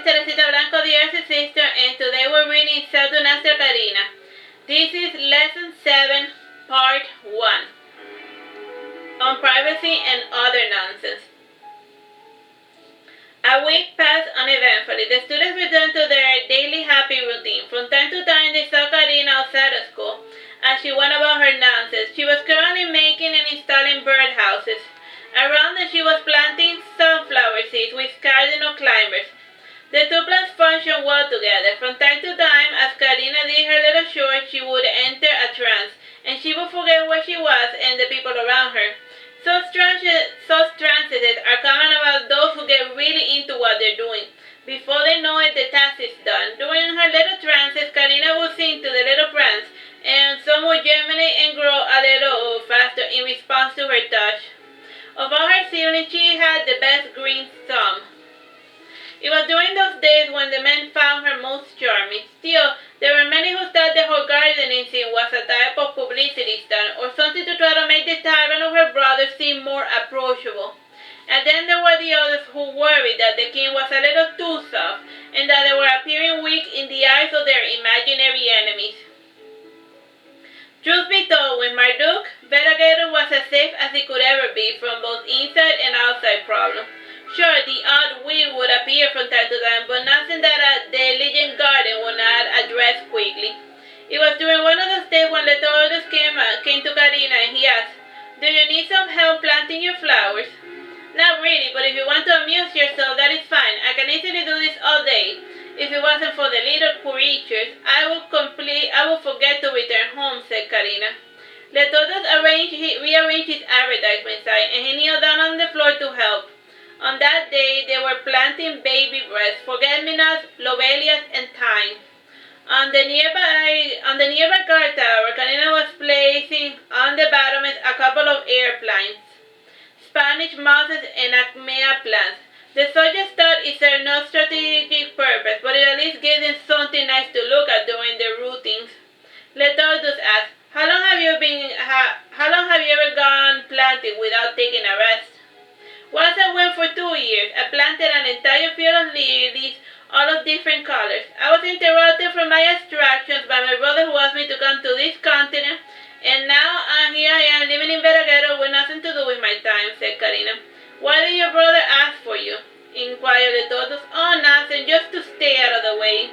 es Teresita Blanco, the Artsy sister, and today we're reading Saturnastra, Karina. This is Lesson 7, Part 1, on privacy and other nonsense. A week passed uneventfully. The students returned to their daily happy routine. From time to time, they saw Karina outside of school as she went about her nonsense. She was currently making and installing birdhouses. Around them, she was planting sunflower seeds with cardinal climbers. The two plants functioned well together. From time to time, as Karina did her little chores, she would enter a trance, and she would forget where she was and the people around her. Such trances are common about those who get really into what they're doing. Before they know it, the task is done. During her little trances, Karina would sing to the little plants, and some would germinate and grow a little faster in response to her touch. Of all her siblings, she had the best green thumb. It was during those days when the men found her most charming. Still, there were many who thought the whole gardening scene was a type of publicity stunt, or something to try to make the tyrant of her brother seem more approachable. And then there were the others who worried that the king was a little too soft, and that they were appearing weak in the eyes of their imaginary enemies. Truth be told, with Marduke, Veragerung was as safe as he could ever be from both inside and outside problems. Sure, the odd weed would appear from time to time, but nothing that a diligent garden would not address quickly. It was during one of those days when Letordos came to Karina and he asked, "Do you need some help planting your flowers?" "Not really, but if you want to amuse yourself, that is fine. I can easily do this all day. If it wasn't for the little creatures, I would forget to return home," said Karina. Letordos rearranged his advertisement sign, and he kneeled down on the floor to help. On that day, they were planting baby breasts, forget-me-nots, lobelias, and thyme. On the nearby guard tower, Karina was placing on the battlements a couple of air plants, Spanish mosses, and acmea plants. The soldiers thought it served no strategic purpose, but it at least gave them something nice to look at during their routines. Letordos asked, How long have you ever gone planting without taking a rest?" "Once I went for 2 years. I planted an entire field of lilies, all of different colors. I was interrupted from my abstractions by my brother who asked me to come to this continent, and now here I am living in Veragerung with nothing to do with my time," said Karina. "Why did your brother ask for you?" inquired Letordos. "Oh, nothing, just to stay out of the way."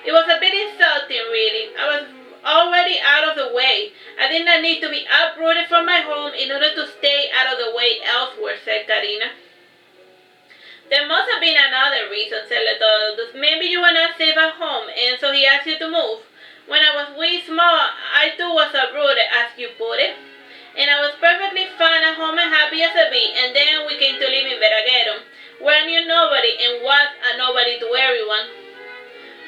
"It was a bit insulting, really. I was already out of the way. I did not need to be uprooted from my home in order to stay out of the way elsewhere," said Karina. "There must have been another reason," said Letordos. "Maybe you were not safe at home, and so he asked you to move. When I was way small, I too was uprooted, as you put it. And I was perfectly fine at home and happy as a bee, and then we came to live in Veragerung, where I knew nobody and was a nobody to everyone."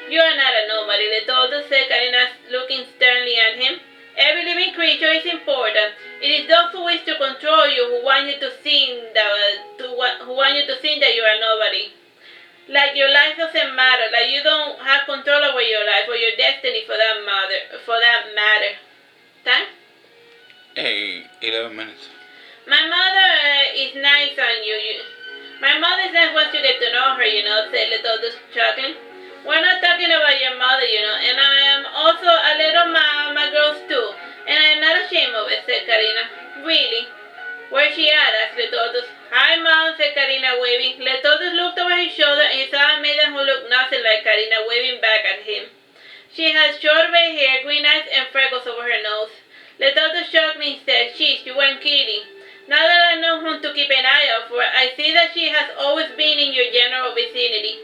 "You are not a nobody," Letordos said, Karina looking sternly at him. "Every living creature is important. It is those who wish to control you who want you to think that you are nobody. Like your life doesn't matter, like you don't have control over your life or your destiny for that matter. Time? 11 minutes. My mother is nice on you. My mother is nice once you get to know her, said Letordos, chuckling. "We're not talking about your mother, and I am also a little mama girls too, and I am not ashamed of it," said Karina. "Really? Where's she at?" asked Letordos. "Hi, Mom," said Karina, waving. Letordos looked over his shoulder and he saw a maiden who looked nothing like Karina, waving back at him. She had short red hair, green eyes, and freckles over her nose. Letordos chuckling said, "Sheesh, you weren't kidding. Now that I know whom to keep an eye out for, I see that she has always been in your general vicinity."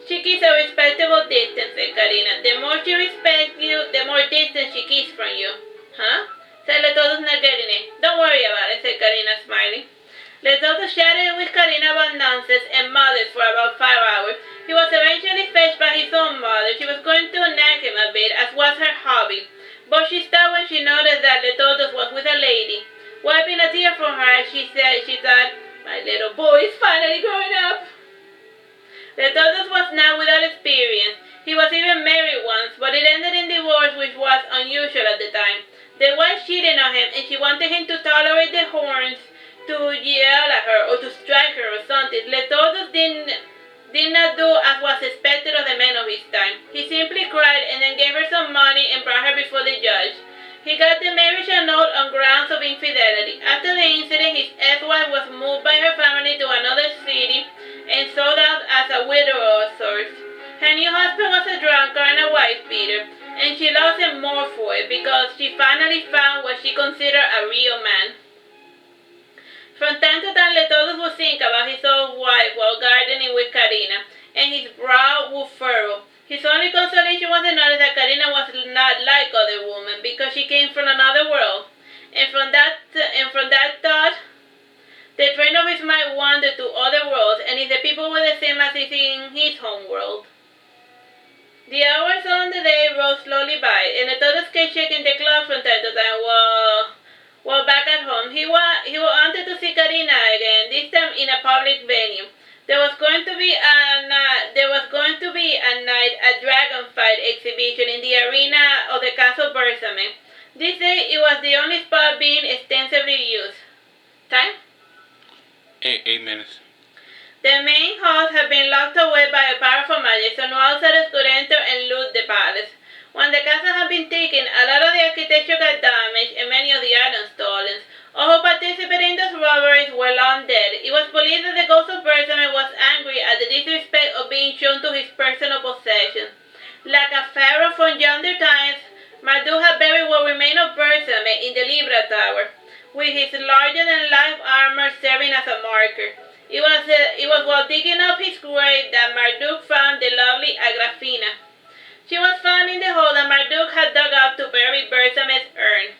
"She keeps a respectable distance," said Karina. "The more she respects you, the more distance she keeps from you." "Huh?" said Letordos, not getting it. "Don't worry about it," said Karina, smiling. Letordos chatted with Karina about nonsense and mothers for about 5 hours. He was eventually fetched by his own mother. She was going to nag him a bit, as was her hobby, but she stopped when she noticed that Letordos was with a lady. Wiping a tear from her eyes, she thought, "My little boy is finally growing up." Letordos was not without experience. He was even married once, but it ended in divorce, which was unusual at the time. The wife cheated on him, and she wanted him to tolerate the horns, to yell at her, or to strike her or something. Letordos did not do as was expected of the men of his time. He simply cried and then gave her some money and brought her before the judge. He got the marriage annulled on grounds of infidelity. After the incident, his ex-wife was moved by her family to another city and sold out as a widower of sorts. Her new husband was a drunkard and a wife-beater, and she loves him more for it because she finally found what she considered a real man. From time to time, Letodus would think about his old wife while gardening with Karina, and his brow would furrow. His only consolation was the knowledge that Karina was not like other women because she came from another world. And from that thought, the train of his mind wandered to other worlds, and if the people were the same as in his home world. The hours on the day rolled slowly by, and Letodus kept checking the clock from time to time while back at home. He wanted to see Karina again, this time in a public venue. There was going to be a night a dragon fight exhibition in the arena of the Castle Bersame. This day it was the only spot being extensively used. Time? 8 minutes. The main halls had been locked away by a powerful magic, so no outsiders could enter and loot the palace. When the castle had been taken, a lot of the architecture got damaged and many of the items stolen. All who participated in those robberies were long dead. It was believed that the ghost of Bersame was angry at the disrespect of being shown to his personal possessions. Like a pharaoh from yonder times, Marduke had buried what remained of Bersame in the Libra Tower, with his larger-than-life armor serving as a marker. It was while digging up his grave that Marduke found the lovely Agrafena. She was found in the hole that Marduke had dug up to bury Bersame's urn.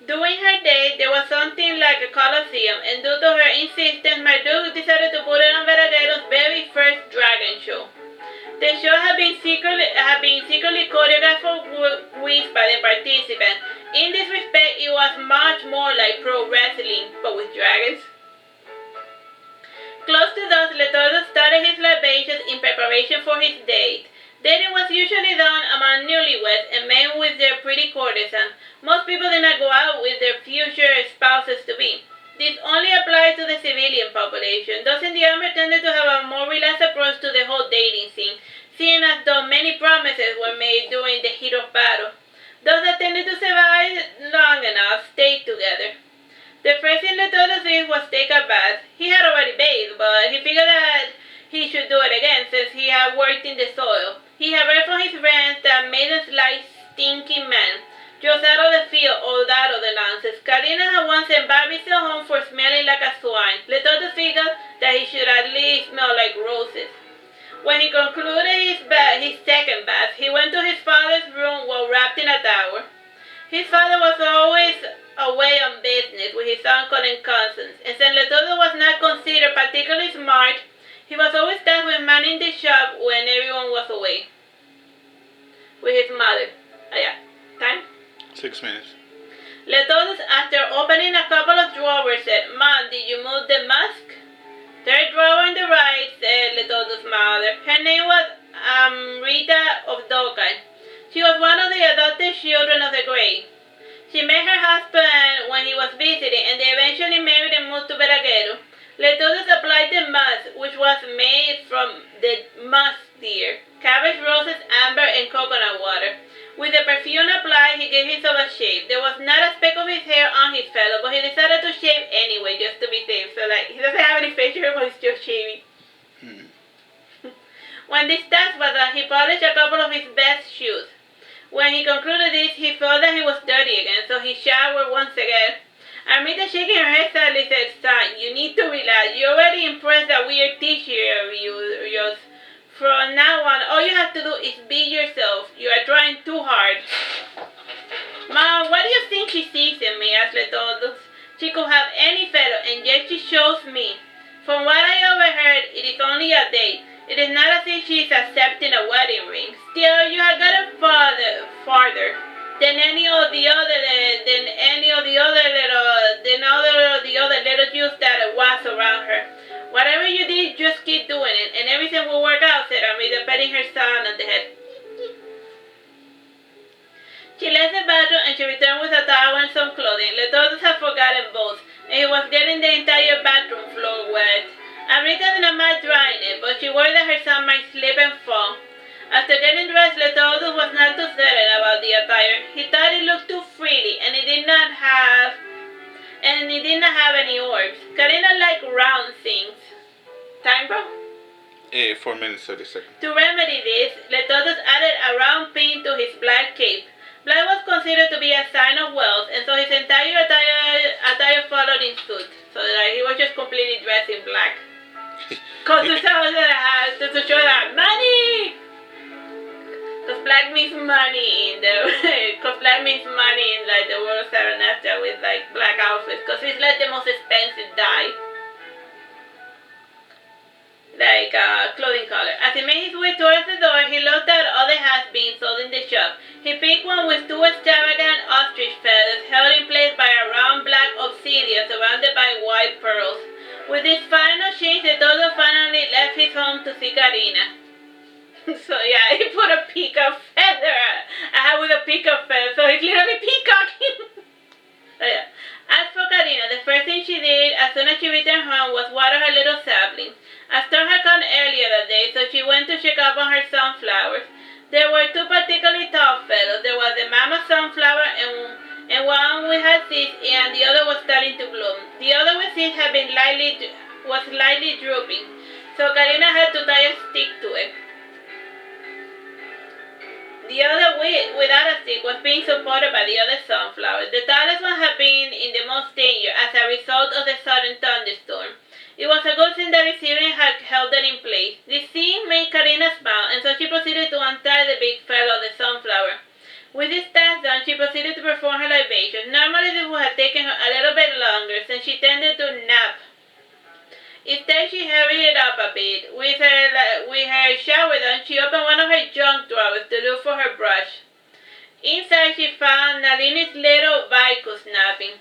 During her day, there was something like a coliseum, and due to her insistence, Marduke decided to put it on Veragerung's very first dragon show. The show had been secretly choreographed for weeks by the participants. In this respect, it was much more like pro wrestling, but with dragons. Close to dusk, Letodus started his libations in preparation for his date. Dating was usually done among newlyweds and men with their pretty courtesans. Most people did not go out with their future spouses-to-be. This only applied to the civilian population. Those in the army tended to have a more relaxed approach to the whole dating scene, seeing as though many promises were made during the heat of battle. Those that tended to survive long enough stayed together. The first thing Letodus did was take a bath. He had already bathed, but he figured that he should do it again since he had worked in the soil. He had read from his friends that maidens like stinky men, just out of the field or out of the lances. Karina had once sent Barbicel home for smelling like a swine. Letodus figured that he should at least smell like roses. When he concluded his second bath, he went to his father's room while wrapped in a towel. His father was always away on business with his uncle and cousins, and since Letodus was not considered particularly smart, he was always tasked with manning the shop when everyone was away. With his mother. Time? 6 minutes. Letodus, after opening a couple of drawers, said, "Mom, did you move the mask?" "Third drawer on the right," said Letodus' mother. Her name was Rita of Dokai. She was one of the adopted children of the grave. She met her husband when he was visiting, and they eventually married and moved to Veragerung. Letodus applied the mask, which was made from the musk deer, cabbage roses, amber, and coconut water. With the perfume applied, he gave himself a shave. There was not a speck of his hair on his fellow, but he decided to shave anyway, just to be safe. So, he doesn't have any facial hair, but he's just shaving. When this task was done, he polished a couple of his best shoes. When he concluded this, he felt that he was dirty again, so he showered once again. Amrita, shaking her head sadly, said, "Son, you need to relax. You already impressed that weird teacher of yours. From now on, all you have to do is be yourself. You are trying too hard." "Mom, what do you think she sees in me?" asked Letodus. "She could have any fellow, and yet she chose me. From what I overheard, it is only a date. It is not as if she is accepting a wedding ring. Still, you have gotten farther than any of the other little Jews that was around her. Whatever you did, just keep doing it, and everything will work out," said Amrita, patting her son on the head. She left the bathroom and she returned with a towel and some clothing. Letodus had forgotten both, and he was getting the entire bathroom floor wet. Amrita did not mind trying it, but she worried that her son might slip and fall. After getting dressed, Letodus was not too certain about the attire. He thought it looked too frilly, and it did not have any orbs. Karina liked round things. Time, bro? 4 minutes, 30 seconds. To remedy this, Letodus added a round pin to his black cape. Black was considered to be a sign of wealth, and so his entire attire followed in suit. So that he was just completely dressed in black. Because to show that money! Because black means money in the world of Saturnastra with like black outfits. Because it's like the most expensive dye. Like clothing color. As he made his way towards the door, he looked at other hats being sold in the shop. He picked one with 2 extravagant ostrich feathers held in place by a round black obsidian surrounded by white pearls. With this final change, the dodo finally left his home to see Karina. So yeah, he put a peacock feather. I have with a peacock feather, so he's literally peacocking. So yeah. As for Karina, the first thing she did as soon as she returned home was water her little sapling. A storm had come earlier that day, so she went to check up on her sunflowers. There were 2 particularly tall fellows. There was the mama sunflower and one with had seeds, and the other was starting to bloom. The other with seeds had been lightly drooping, so Karina had to tie a stick to it. The other without a stick was being supported by the other sunflower. The tallest one had been in the most danger as a result of the sudden thunderstorm. It was a good thing that his sibling had held it in place. This scene made Karina smile, and so she proceeded to untie the big fellow of the sunflower. With this task done, she proceeded to perform her libation. Normally this would have taken her a little bit longer, since she tended to nap. Instead, she hurried it up a bit. With her shower done, she opened one of her junk drawers to look for her brush. Inside, she found Nalini's little vicus napping.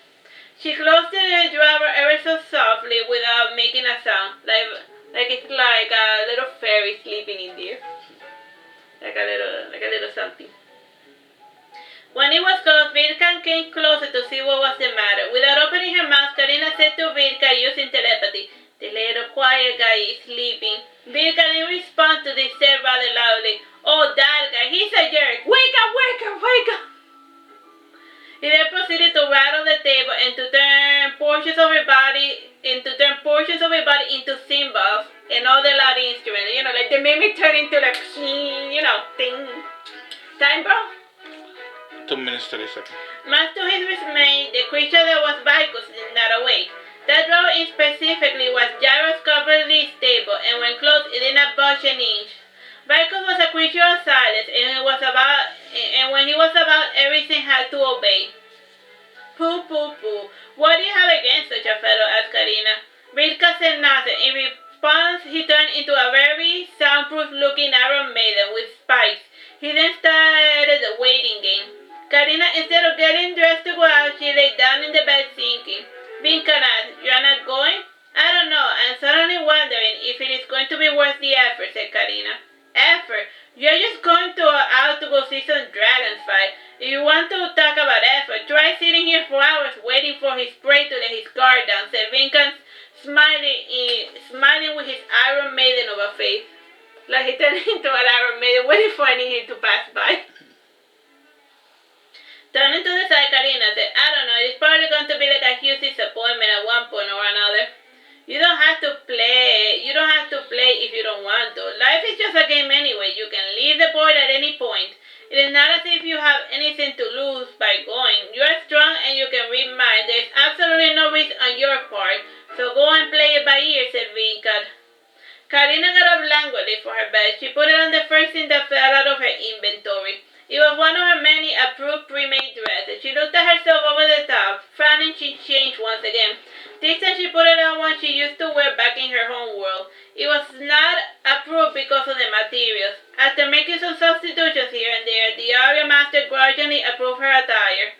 She closed the drawer ever so softly without making a sound, like it's like a little fairy sleeping in there, like a little something. When it was closed, Vilka came closer to see what was the matter. Without opening her mouth, Karina said to Vilka using telepathy, "The little quiet guy is sleeping." Vilka in response to this said rather loudly, "Oh, that guy, he's a jerk. Wake up, wake up, wake up." He then proceeded to rattle the table and to turn portions of her body into cymbals and other loud instruments. You know, like they made me turn into like, thing. Time, bro? 2 minutes, 30 seconds. Much to his dismay, the creature that was Vicus did not awake. That drawer specifically was gyroscopically stable, and when closed, it did not budge an inch. Vicus was a creature of silence, and when he was about, everything had to obey. Pooh, pooh, pooh. What do you have against such a fellow? Asked Karina. Vilka said nothing. In response, he turned into a very soundproof-looking Iron Maiden with spikes. He then started the waiting game. Karina, instead of getting dressed to go out, she lay down in the bed thinking. Vilka asked, "You're not going?" "I don't know. I'm suddenly wondering if it is going to be worth the effort," said Karina. "Effort? You're just going out to go see some dragons fight. If you want to talk about effort, try sitting here for hours waiting for his prey to let his guard down," said Vincan, smiling with his Iron Maiden of a face. Like he turned into an Iron Maiden waiting for anything to pass by. Turning to the side, Karina said, "I don't know, it's probably going to be like a huge disappointment at one point or another. You don't have to play if you don't want to. Life is just a game anyway. You can leave the board at any point. It is not as if you have anything to lose by going. You are strong and you can read minds. There is absolutely no risk on your part, so go and play it by ear," said Vincan. Karina got up languidly for her bed. She put it on the first thing that fell out of her inventory. It was one of her many approved pre-made dresses. She looked at herself over the top. Frowning, she changed once again. This time she put it on one she used to wear back in her home world. It was not approved because of the materials. After making some substitutions here and there, the Aria Master gradually approved her attire.